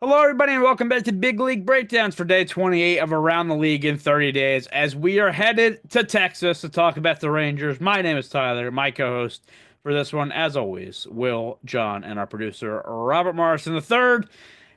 Hello, everybody, and welcome back to Big League Breakdowns for day 28 of Around the League in 30 days as we are headed to Texas to talk about the Rangers. My name is Tyler, my co host for this one, as always, Will, John, and our producer, Robert Morrison III,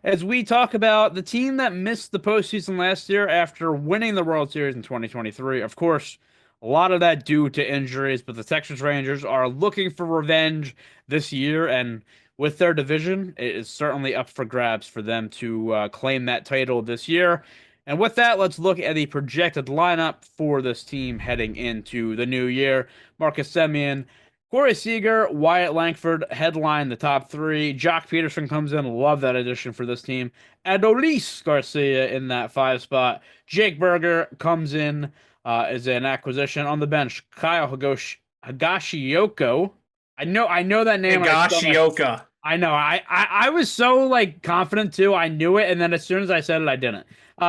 as we talk about the team that missed the postseason last year after winning the World Series in 2023. Of course, a lot of that due to injuries, but the Texas Rangers are looking for revenge this year, and with their division, it is certainly up for grabs for them to claim that title this year. And with that, let's look at the projected lineup for this team heading into the new year. Marcus Semien, Corey Seager, Wyatt Langford headline the top three. Jock Peterson comes in. Love that addition for this team. Adolis Garcia in that five spot. Jake Berger comes in as an acquisition on the bench. Kyle Higashioka. I know that name, and I still messed. Higashioka. I know. I was so like confident too. I knew it, and then as soon as I said it, I didn't.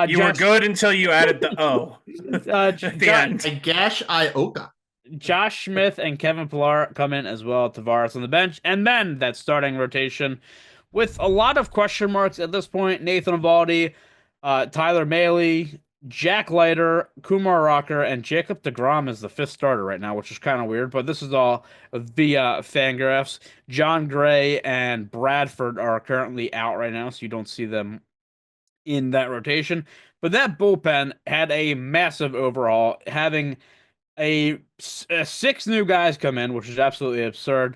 You were Josh, good until you added the O at the Josh, end. Gash Ioka. Josh Smith and Kevin Pillar come in as well. Tavares on the bench, and then that starting rotation with a lot of question marks at this point. Nathan Eovaldi, Tyler Mahle, Jack Leiter, Kumar Rocker, and Jacob DeGrom is the fifth starter right now, which is kind of weird. But this is all via Fangraphs. John Gray and Bradford are currently out right now, so you don't see them in that rotation. But that bullpen had a massive overhaul, having six new guys come in, which is absolutely absurd.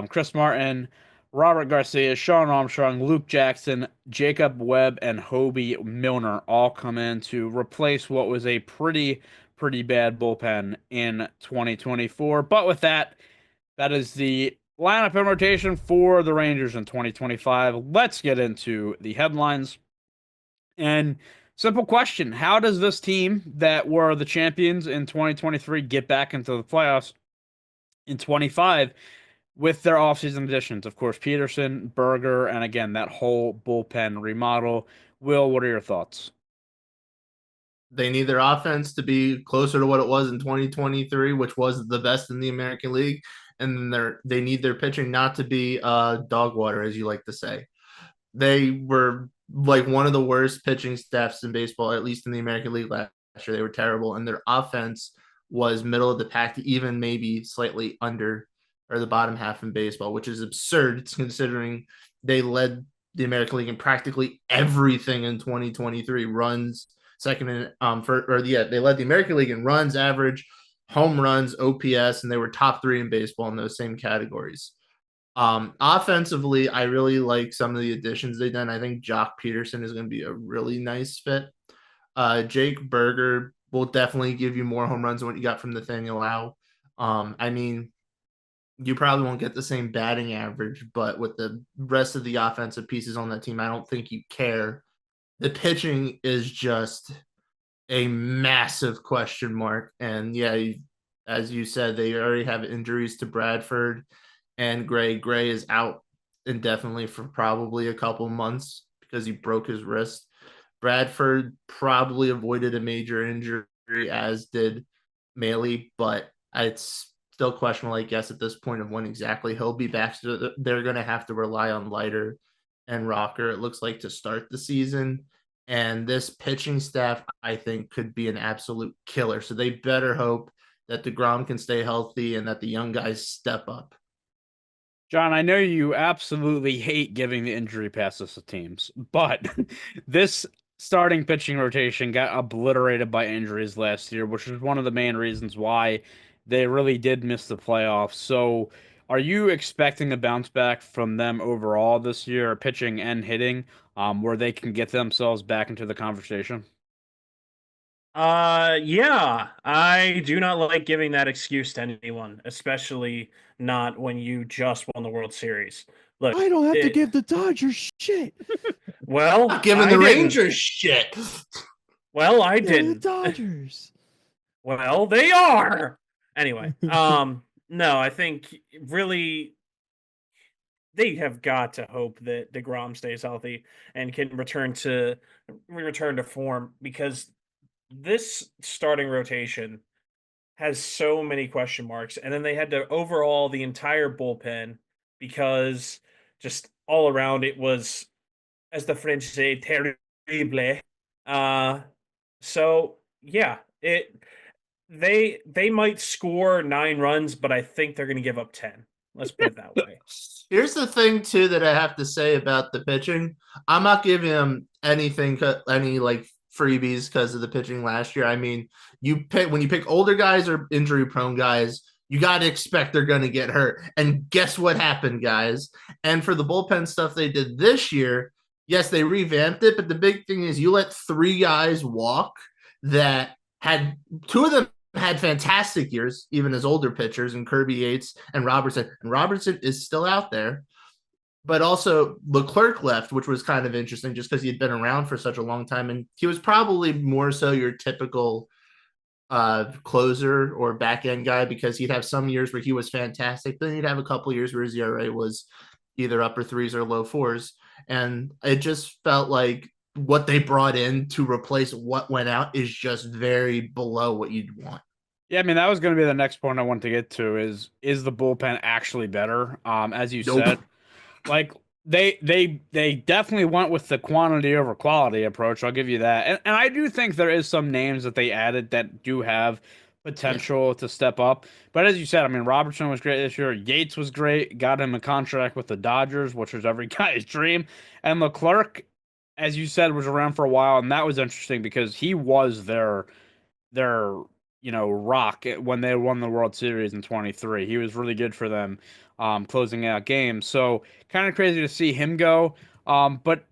Chris Martin, Robert Garcia, Sean Armstrong, Luke Jackson, Jacob Webb, and Hobie Milner all come in to replace what was a pretty bad bullpen in 2024. But with that, that is the lineup and rotation for the Rangers in 2025. Let's get into the headlines. And simple question: how does this team that were the champions in 2023 get back into the playoffs in 25 with their offseason additions? Of course, Peterson, Berger, and again, that whole bullpen remodel. Will, what are your thoughts? They need their offense to be closer to what it was in 2023, which was the best in the American League. And they need their pitching not to be dog water, as you like to say. They were like one of the worst pitching staffs in baseball, at least in the American League last year. They were terrible, and their offense was middle of the pack, even maybe slightly under or the bottom half in baseball, which is absurd. It's considering they led the American League in practically everything in 2023. Runs, second in they led the American League in runs, average, home runs, OPS, and they were top three in baseball in those same categories. Offensively, I really like some of the additions they've done. I think Jock Peterson is going to be a really nice fit. Jake Berger will definitely give you more home runs than what you got from Nathaniel Lau. I mean, you probably won't get the same batting average, but with the rest of the offensive pieces on that team, I don't think you care. The pitching is just a massive question mark. And yeah, as you said, they already have injuries to Bradford and Gray. Gray is out indefinitely for probably a couple months because he broke his wrist. Bradford probably avoided a major injury, as did Mahle, but it's still questionable, I guess, at this point of when exactly he'll be back. So they're going to have to rely on Leiter and Rocker, it looks like, to start the season. And this pitching staff, I think, could be an absolute killer. So they better hope that DeGrom can stay healthy and that the young guys step up. John, I know you absolutely hate giving the injury passes to teams, but this starting pitching rotation got obliterated by injuries last year, which is one of the main reasons why they really did miss the playoffs. So, are you expecting a bounce back from them overall this year, pitching and hitting, where they can get themselves back into the conversation? Yeah, I do not like giving that excuse to anyone, especially not when you just won the World Series. Look, I don't have to give the Dodgers shit. well, Not giving I the didn't. Rangers shit. Well, I Yeah, the didn't. Dodgers. Well, they are. Anyway, no, I think really they have got to hope that DeGrom stays healthy and can return to form because this starting rotation has so many question marks, and then they had to overhaul the entire bullpen because just all around it was as the French say, terrible. So yeah, they might score 9 runs, but I think they're going to give up 10. Let's put it that way. Here's the thing too that I have to say about the pitching. I'm not giving him anything, any like freebies because of the pitching last year. I mean, when you pick older guys or injury prone guys, you got to expect they're going to get hurt. And guess what happened, guys? And for the bullpen stuff they did this year, yes, they revamped it, but the big thing is you let 3 guys walk that had 2 of them had fantastic years, even as older pitchers, and Kirby Yates and Robertson. And Robertson is still out there. But also Leclerc left, which was kind of interesting just because he had been around for such a long time. And he was probably more so your typical closer or back end guy because he'd have some years where he was fantastic. Then he'd have a couple years where his ERA was either upper 3s or low 4s. And it just felt like what they brought in to replace what went out is just very below what you'd want. Yeah, I mean, that was going to be the next point I wanted to get to is the bullpen actually better? As you said, like they definitely went with the quantity over quality approach. I'll give you that. And I do think there is some names that they added that do have potential to step up. But as you said, I mean, Robertson was great this year. Yates was great. Got him a contract with the Dodgers, which was every guy's dream. And Leclerc, as you said, was around for a while, and that was interesting because he was their rock when they won the World Series in 23. He was really good for them closing out games. So kind of crazy to see him go. But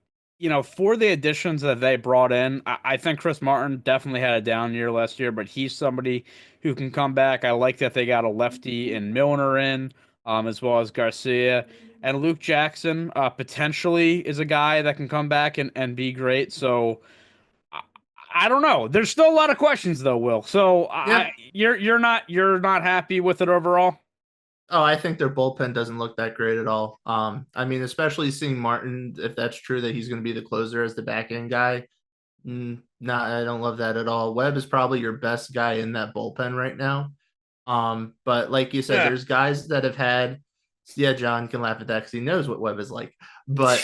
for the additions that they brought in, I think Chris Martin definitely had a down year last year, but he's somebody who can come back. I like that they got a lefty and Milner in, as well as Garcia. And Luke Jackson potentially is a guy that can come back and be great. So I don't know. There's still a lot of questions though, Will. So you're not happy with it overall? Oh, I think their bullpen doesn't look that great at all. I mean, especially seeing Martin, if that's true that he's going to be the closer as the back end guy. I don't love that at all. Webb is probably your best guy in that bullpen right now. But like you said, there's guys that have had. Yeah, John can laugh at that because he knows what Webb is like. But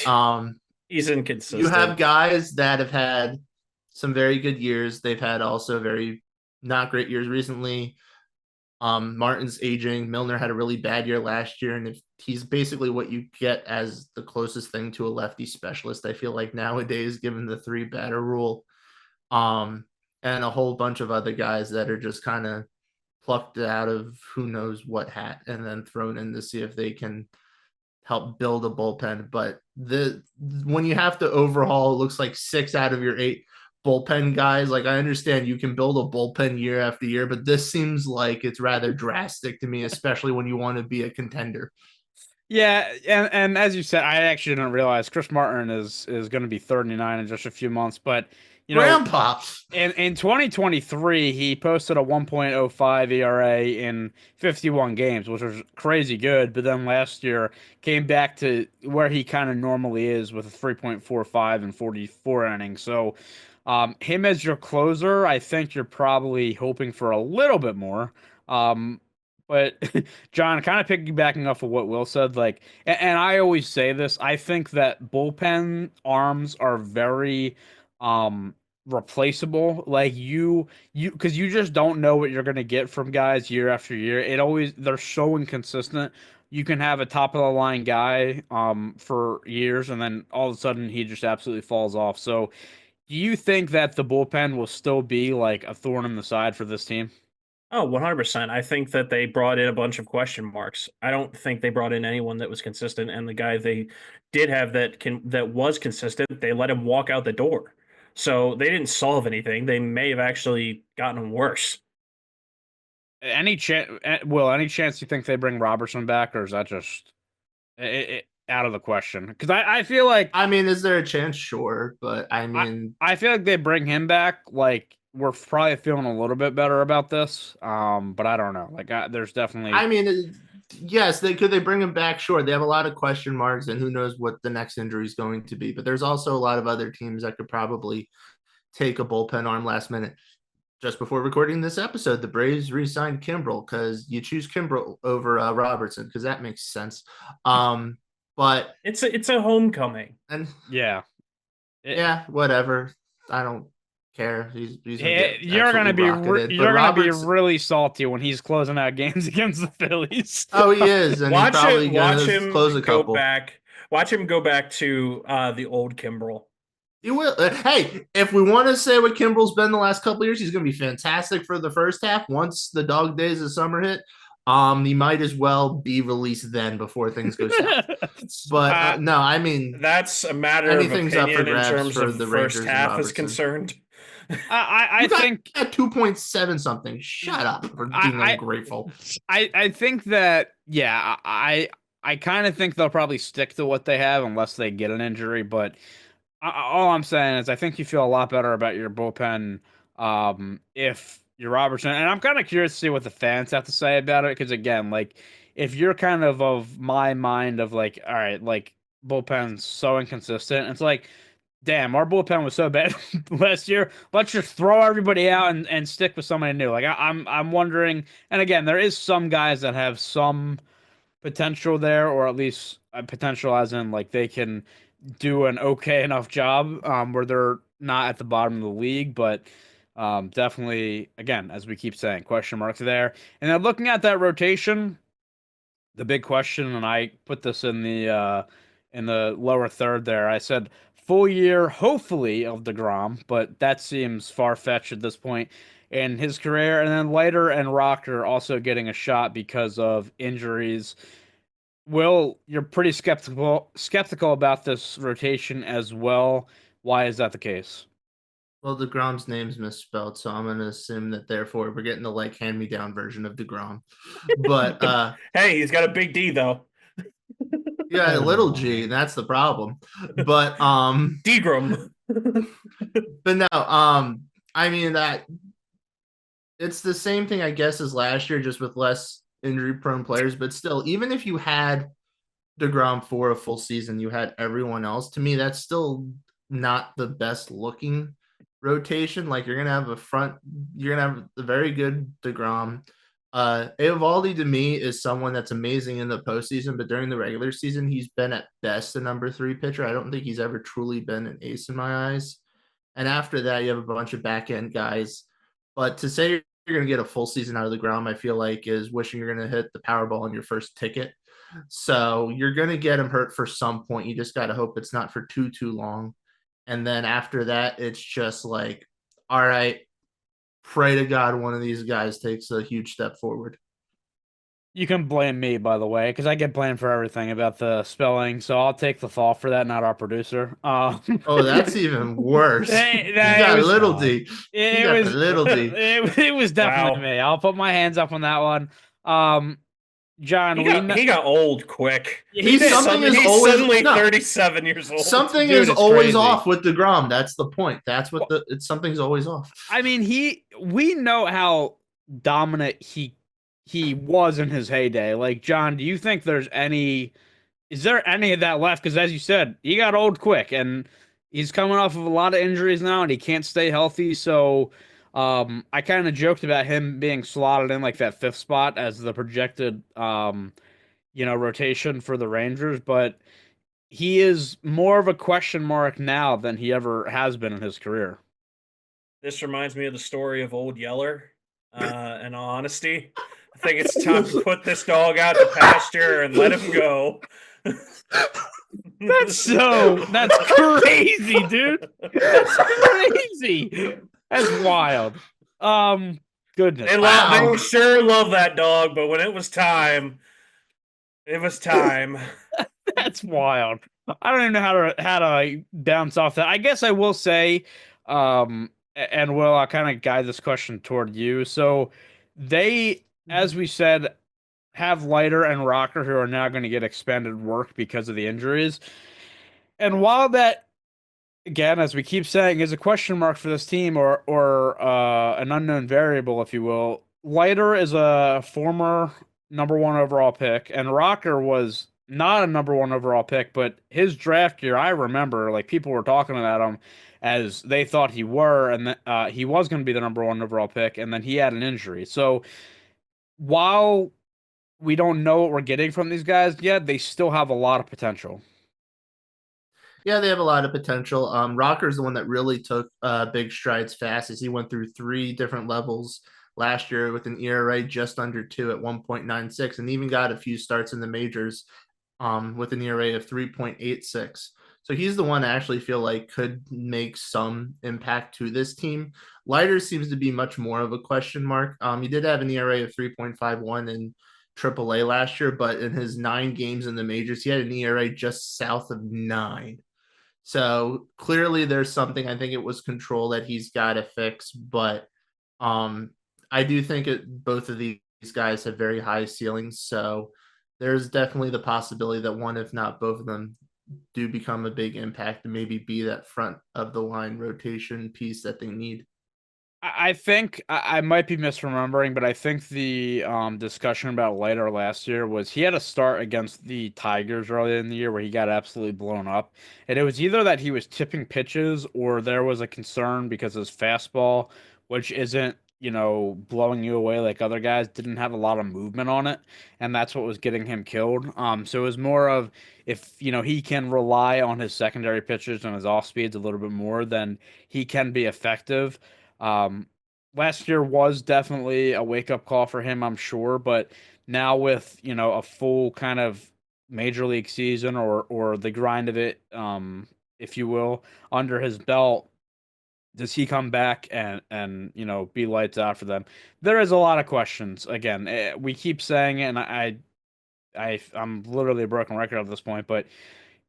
he's inconsistent. You have guys that have had some very good years. They've had also very not great years recently. Martin's aging. Milner had a really bad year last year, and if he's basically what you get as the closest thing to a lefty specialist, I feel like nowadays, given the 3-batter rule, and a whole bunch of other guys that are just kind of plucked out of who knows what hat and then thrown in to see if they can help build a bullpen. But when you have to overhaul, it looks like 6 out of your 8 bullpen guys. Like, I understand you can build a bullpen year after year, but this seems like it's rather drastic to me, especially when you want to be a contender. Yeah, and as you said, I actually didn't realize Chris Martin is going to be 39 in just a few months, but Grandpa. In 2023, he posted a 1.05 ERA in 51 games, which was crazy good. But then last year came back to where he kind of normally is with a 3.45 and 44 innings. So him as your closer, I think you're probably hoping for a little bit more. But John, kind of piggybacking off of what Will said, like, and I always say this, I think that bullpen arms are very replaceable. Like because you just don't know what you're gonna get from guys year after year. They're so inconsistent. You can have a top of the line guy for years, and then all of a sudden he just absolutely falls off. So do you think that the bullpen will still be like a thorn in the side for this team? Oh, 100%. I think that they brought in a bunch of question marks. I don't think they brought in anyone that was consistent, and the guy they did have that was consistent, they let him walk out the door. So they didn't solve anything. They may have actually gotten worse. Any chance? Any chance you think they bring Robertson back, or is that just out of the question? Because I feel like I mean, is there a chance? Sure, but I mean, I feel like they bring him back. Like we're probably feeling a little bit better about this. But I don't know. Like there's definitely. I mean, yes, they bring him back. Sure, they have a lot of question marks, and who knows what the next injury is going to be. But there's also a lot of other teams that could probably take a bullpen arm last minute. Just before recording this episode, the Braves re-signed Kimbrel because you choose Kimbrel over Robertson because that makes sense. But it's a homecoming, and yeah, Yeah, whatever. I don't care. He's gonna get You're absolutely gonna be rocketed. But you're gonna be Roberts, really salty when he's closing out games against the Phillies. oh, he is, and he's Watch probably it. Watch gonna him close a go couple. back. Watch him go back to the old Kimbrel. He will. Hey, if we want to say what Kimbrel's been the last couple of years, he's going to be fantastic for the first half. Once the dog days of summer hit, he might as well be released then before things go south. But no, I mean, That's a matter of anything's up for opinion in grabs terms for of the first Rangers and half is Robertson. concerned. I You got think at 2.7 something. Shut up for being ungrateful. I think that yeah, I kind of think they'll probably stick to what they have unless they get an injury. But all I'm saying is I think you feel a lot better about your bullpen if you're Robertson. And I'm kind of curious to see what the fans have to say about it because again, like if you're kind of my mind of like, all right, like bullpen's so inconsistent, it's like damn, our bullpen was so bad last year. Let's just throw everybody out and stick with somebody new. Like I'm wondering, and again, there is some guys that have some potential there, or at least potential as in like they can do an okay enough job where they're not at the bottom of the league, but definitely again, as we keep saying, question marks there. And then looking at that rotation, the big question, and I put this in the lower third there. I said full year, hopefully, of DeGrom, but that seems far fetched at this point in his career. And then Leiter and Rocker also getting a shot because of injuries. Will, you're pretty skeptical about this rotation as well. Why is that the case? Well, DeGrom's name's misspelled, so I'm going to assume that therefore we're getting the like hand-me-down version of DeGrom. But Hey, he's got a big D though. yeah, a little G, and that's the problem. But Degrom. but no, I mean that it's the same thing I guess as last year, just with less injury-prone players. But still, even if you had DeGrom for a full season, you had everyone else. To me, that's still not the best looking rotation. Like you're gonna have a very good DeGrom. Eovaldi to me is someone that's amazing in the postseason, but during the regular season, he's been at best a number 3 pitcher. I don't think he's ever truly been an ace in my eyes. And after that, you have a bunch of back end guys. But to say you're going to get a full season out of the ground, I feel like is wishing you're going to hit the Powerball on your first ticket. So you're going to get him hurt for some point. You just got to hope it's not for too long. And then after that, it's just like, all right, pray to God one of these guys takes a huge step forward. You can blame me, by the way, because I get blamed for everything about the spelling, so I'll take the fall for that, not our producer. Oh, that's even worse. You got was, little D. it got was the little D. it was definitely me. I'll put my hands up on that one. John, He got old quick. He's suddenly 37 years old. Something Dude, is it's always crazy. off with DeGrom. That's the point. That's what something's always off. I mean, we know how dominant he was in his heyday. Like, John, do you think is there any of that left? Because as you said, he got old quick and he's coming off of a lot of injuries now and he can't stay healthy. So I kind of joked about him being slotted in like that 5th spot as the projected rotation for the Rangers, but he is more of a question mark now than he ever has been in his career. This reminds me of the story of Old Yeller. In all honesty, I think it's time to put this dog out to pasture and let him go. That's crazy, dude. That's crazy. That's wild. Goodness. They sure love that dog, but when it was time, it was time. That's wild. I don't even know how to bounce off that. I guess I will say, and Will, I'll kind of guide this question toward you. So they, as we said, have Leiter and Rocker who are now going to get expanded work because of the injuries. And while that, again, as we keep saying, is a question mark for this team or an unknown variable, if you will, Leiter is a former #1 overall pick, and Rocker was not a #1 overall pick, but his draft year, I remember, like people were talking about him as they thought he he was going to be the #1 overall pick, and then he had an injury. So while we don't know what we're getting from these guys yet, they still have a lot of potential. Yeah, they have a lot of potential. Rocker's the one that really took big strides fast as he went through three different levels last year with an ERA just under 2 at 1.96 and even got a few starts in the majors with an ERA of 3.86. So he's the one I actually feel like could make some impact to this team. Leiter seems to be much more of a question mark. He did have an ERA of 3.51 in AAA last year, but in his 9 games in the majors, he had an ERA just south of 9. So clearly there's something. I think it was control that he's got to fix, but um I do think both of these guys have very high ceilings. So there's definitely the possibility that one, if not both of them, do become a big impact and maybe be that front of the line rotation piece that they need. I think I might be misremembering, but I think the discussion about Leiter last year was he had a start against the Tigers earlier in the year where he got absolutely blown up. And it was either that he was tipping pitches or there was a concern because his fastball, which isn't, blowing you away like other guys, didn't have a lot of movement on it. And that's what was getting him killed. So it was more of if, he can rely on his secondary pitches and his off speeds a little bit more, then he can be effective. Um, Last year was definitely a wake up call for him, I'm sure, but now with, a full kind of major league season or the grind of it, if you will, under his belt, does he come back and be lights out for them? There is a lot of questions. Again, we keep saying it, and I'm literally a broken record at this point, but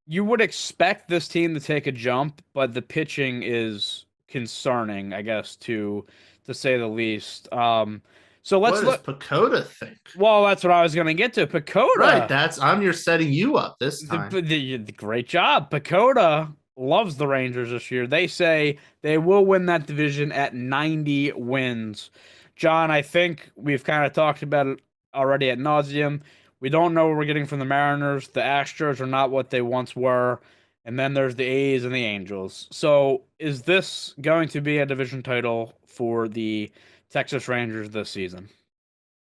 you would expect this team to take a jump, but the pitching is concerning, I guess, to say the least. So let's What does look. Pacoda think? Well, that's what I was going to get to. Right, Pacoda, I'm your setting you up this the, time. the great job. Pacoda loves the Rangers this year. They say they will win that division at 90 wins. John, I think we've kind of talked about it already ad nauseum. We don't know what we're getting from the Mariners. The Astros are not what they once were. And then there's the A's and the Angels. So is this going to be a division title for the Texas Rangers this season?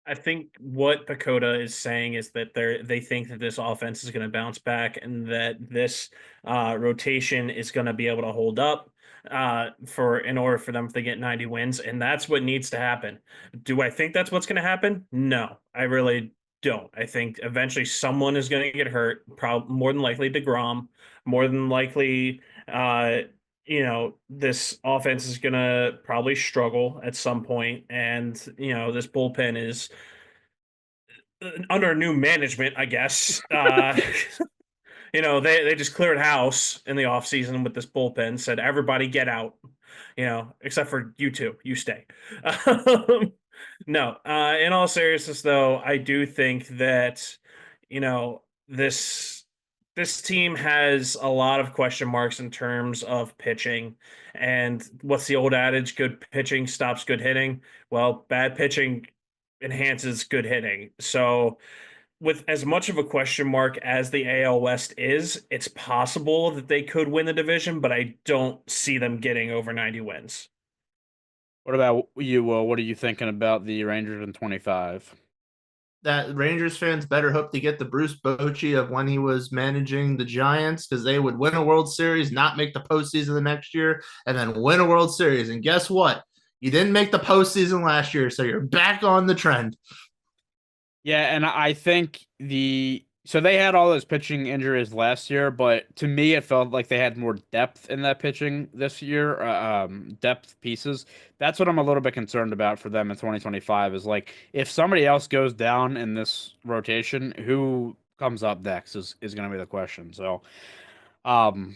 I think what Pacoda is saying is that they think that this offense is going to bounce back and that this rotation is going to be able to hold up for in order for them to get 90 wins, and that's what needs to happen. Do I think that's what's going to happen? No, I really don't. I think eventually someone is going to get hurt. Probably more than likely DeGrom. More than likely, this offense is going to probably struggle at some point, and this bullpen is under new management, I guess. They just cleared house in the offseason with this bullpen, said everybody get out, except for you two, you stay. No, in all seriousness, though, I do think that, this team has a lot of question marks in terms of pitching. And what's the old adage? Good pitching stops good hitting. Well, bad pitching enhances good hitting. So, with as much of a question mark as the AL West is, it's possible that they could win the division, but I don't see them getting over 90 wins. What about you, Will? What are you thinking about the Rangers in 25? That Rangers fans better hope to get the Bruce Bochy of when he was managing the Giants, because they would win a World Series, not make the postseason the next year, and then win a World Series. And guess what? You didn't make the postseason last year, so you're back on the trend. Yeah, and I think so they had all those pitching injuries last year, but to me it felt like they had more depth in that pitching this year, depth pieces. That's what I'm a little bit concerned about for them in 2025 is like if somebody else goes down in this rotation, who comes up next is going to be the question. So, um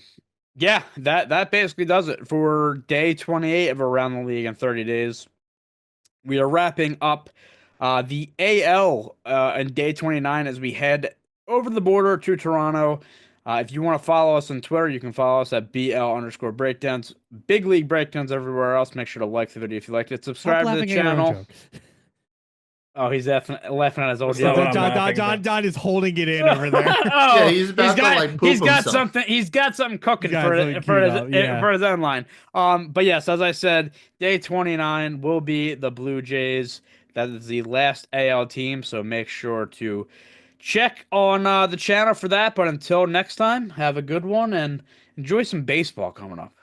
yeah, that basically does it for day 28 of Around the League in 30 days. We are wrapping up the AL in day 29 as we head over the border to Toronto. If you want to follow us on Twitter, you can follow us at BL_breakdowns. Big league breakdowns everywhere else. Make sure to like the video if you liked it. Stop Subscribe to the laughing at your own channel. joke. Oh, he's laughing at his old That's not joke. what I'm laughing about. Don is holding it in over there. Oh, Yeah, he's about to like poop he's got himself. something. He's got something cooking He's got something for queued his up, yeah. for his own line. But yes, as I said, day 29 will be the Blue Jays. That is the last AL team, so make sure to check on the channel for that. But until next time, have a good one and Enjoy some baseball coming up.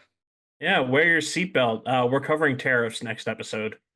Yeah, wear your seatbelt. We're covering tariffs next episode.